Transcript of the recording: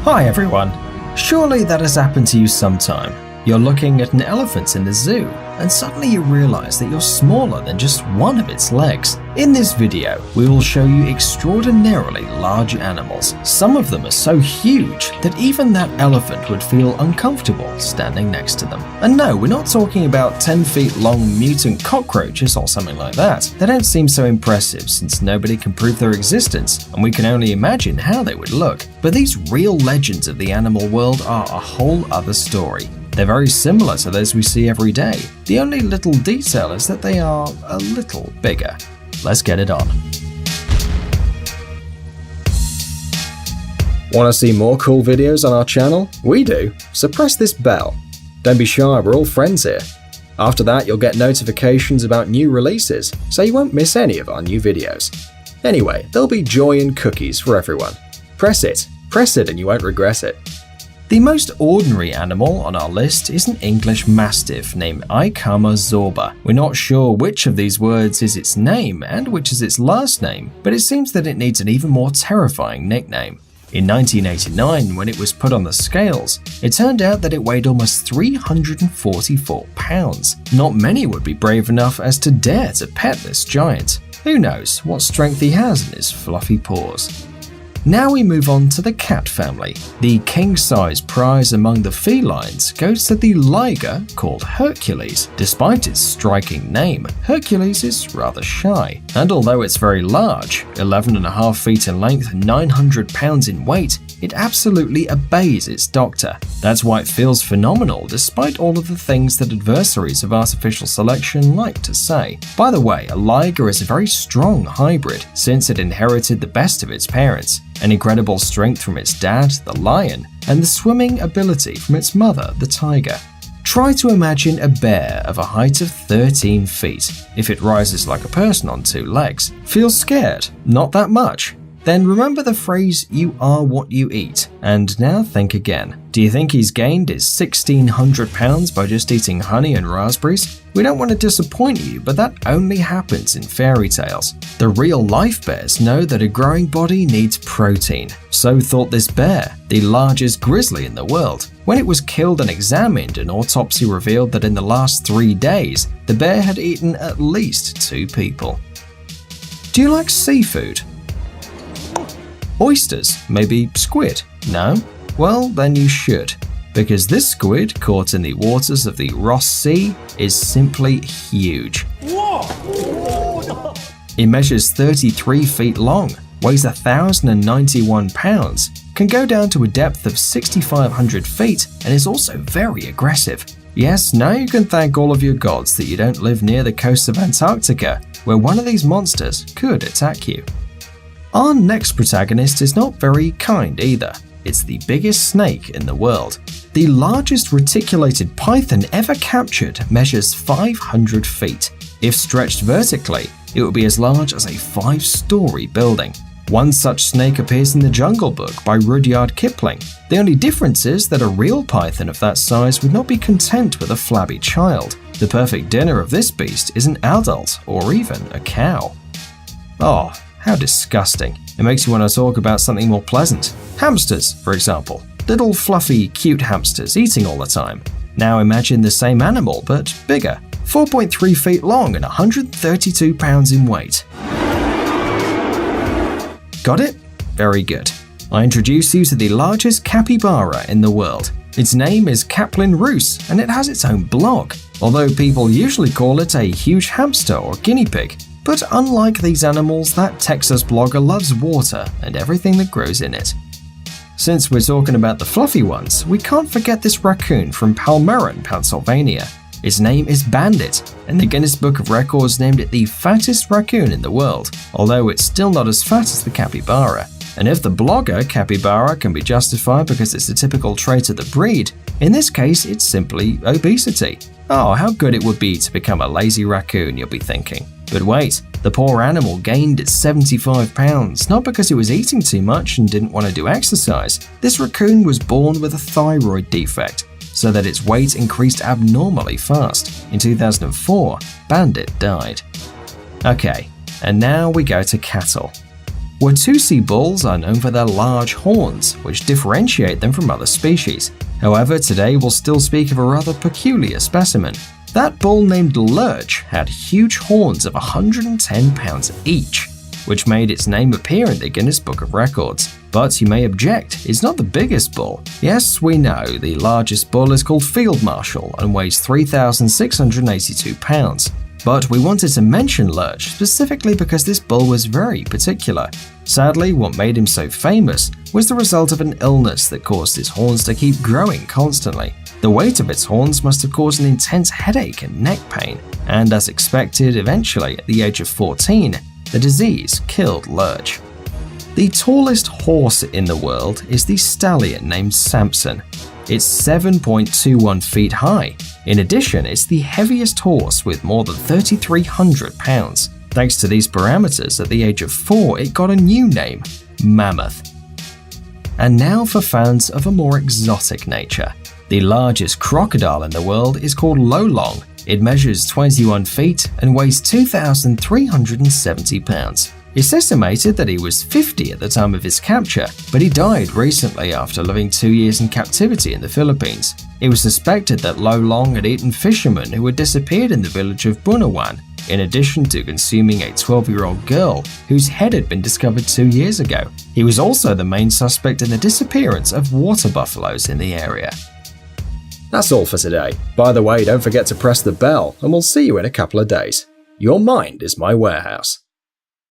Hi everyone! Surely that has happened to you sometime. You're looking at an elephant in the zoo, and suddenly you realize that you're smaller than just one of its legs. In this video, we will show you extraordinarily large animals. Some of them are so huge that even that elephant would feel uncomfortable standing next to them. And no, we're not talking about 10 feet long mutant cockroaches or something like that. They don't seem so impressive since nobody can prove their existence, and we can only imagine how they would look. But these real legends of the animal world are a whole other story. They're very similar to those we see every day. The only little detail is that they are a little bigger. Let's get it on. Want to see more cool videos on our channel? We do, so press this bell. Don't be shy, we're all friends here. After that, you'll get notifications about new releases, so you won't miss any of our new videos. Anyway, there'll be joy and cookies for everyone. Press it and you won't regret it. The most ordinary animal on our list is an English Mastiff named Ikama Zorba. We're not sure which of these words is its name and which is its last name, but it seems that it needs an even more terrifying nickname. In 1989, when it was put on the scales, it turned out that it weighed almost 344 pounds. Not many would be brave enough as to dare to pet this giant. Who knows what strength he has in his fluffy paws. Now we move on to the cat family. The king-size prize among the felines goes to the liger called Hercules. Despite its striking name, Hercules is rather shy. And although it's very large, 11.5 feet in length and 900 pounds in weight, it absolutely obeys its doctor. That's why it feels phenomenal despite all of the things that adversaries of artificial selection like to say. By the way, a liger is a very strong hybrid since it inherited the best of its parents. An incredible strength from its dad, the lion, and the swimming ability from its mother, the tiger. Try to imagine a bear of a height of 13 feet. If it rises like a person on two legs, feels scared? Not that much. Then remember the phrase, "you are what you eat," and now think again. Do you think he's gained his 1,600 pounds by just eating honey and raspberries? We don't want to disappoint you, but that only happens in fairy tales. The real-life bears know that a growing body needs protein. So thought this bear, the largest grizzly in the world. When it was killed and examined, an autopsy revealed that in the last 3 days, the bear had eaten at least 2 people. Do you like seafood? Oysters? Maybe squid? No? Well, then you should. Because this squid, caught in the waters of the Ross Sea, is simply huge. It measures 33 feet long, weighs 1,091 pounds, can go down to a depth of 6,500 feet, and is also very aggressive. Yes, now you can thank all of your gods that you don't live near the coast of Antarctica, where one of these monsters could attack you. Our next protagonist is not very kind either. It's the biggest snake in the world. The largest reticulated python ever captured measures 500 feet. If stretched vertically, it would be as large as a 5-story building. One such snake appears in The Jungle Book by Rudyard Kipling. The only difference is that a real python of that size would not be content with a flabby child. The perfect dinner of this beast is an adult or even a cow. Oh, how disgusting. It makes you want to talk about something more pleasant. Hamsters, for example. Little fluffy, cute hamsters eating all the time. Now imagine the same animal, but bigger. 4.3 feet long and 132 pounds in weight. Got it? Very good. I introduce you to the largest capybara in the world. Its name is Caplin Roos, and it has its own blog, although people usually call it a huge hamster or guinea pig. But unlike these animals, that Texas blogger loves water and everything that grows in it. Since we're talking about the fluffy ones, we can't forget this raccoon from Palmyra, Pennsylvania. Its name is Bandit, and the Guinness Book of Records named it the fattest raccoon in the world, although it's still not as fat as the capybara. And if the blogger capybara can be justified because it's a typical trait of the breed, in this case it's simply obesity. Oh, how good it would be to become a lazy raccoon, you'll be thinking. But wait, the poor animal gained its 75 pounds, not because it was eating too much and didn't want to do exercise. This raccoon was born with a thyroid defect, so that its weight increased abnormally fast. In 2004, Bandit died. Okay, and now we go to cattle. Watusi bulls are known for their large horns, which differentiate them from other species. However, today we'll still speak of a rather peculiar specimen. That bull named Lurch had huge horns of 110 pounds each, which made its name appear in the Guinness Book of Records. But you may object, it's not the biggest bull. Yes, we know, the largest bull is called Field Marshal and weighs 3,682 pounds. But we wanted to mention Lurch specifically because this bull was very particular. Sadly, what made him so famous was the result of an illness that caused his horns to keep growing constantly. The weight of its horns must have caused an intense headache and neck pain, and as expected, eventually, at the age of 14, the disease killed Lurch. The tallest horse in the world is the stallion named Samson. It's 7.21 feet high. In addition, it's the heaviest horse with more than 3,300 pounds. Thanks to these parameters, at the age of 4, it got a new name, Mammoth. And now for fans of a more exotic nature. The largest crocodile in the world is called Lolong. It measures 21 feet and weighs 2,370 pounds. It's estimated that he was 50 at the time of his capture, but he died recently after living 2 years in captivity in the Philippines. It was suspected that Lolong had eaten fishermen who had disappeared in the village of Bunawan, in addition to consuming a 12-year-old girl whose head had been discovered 2 years ago. He was also the main suspect in the disappearance of water buffaloes in the area. That's all for today. By the way, don't forget to press the bell, and we'll see you in a couple of days. Your mind is my warehouse.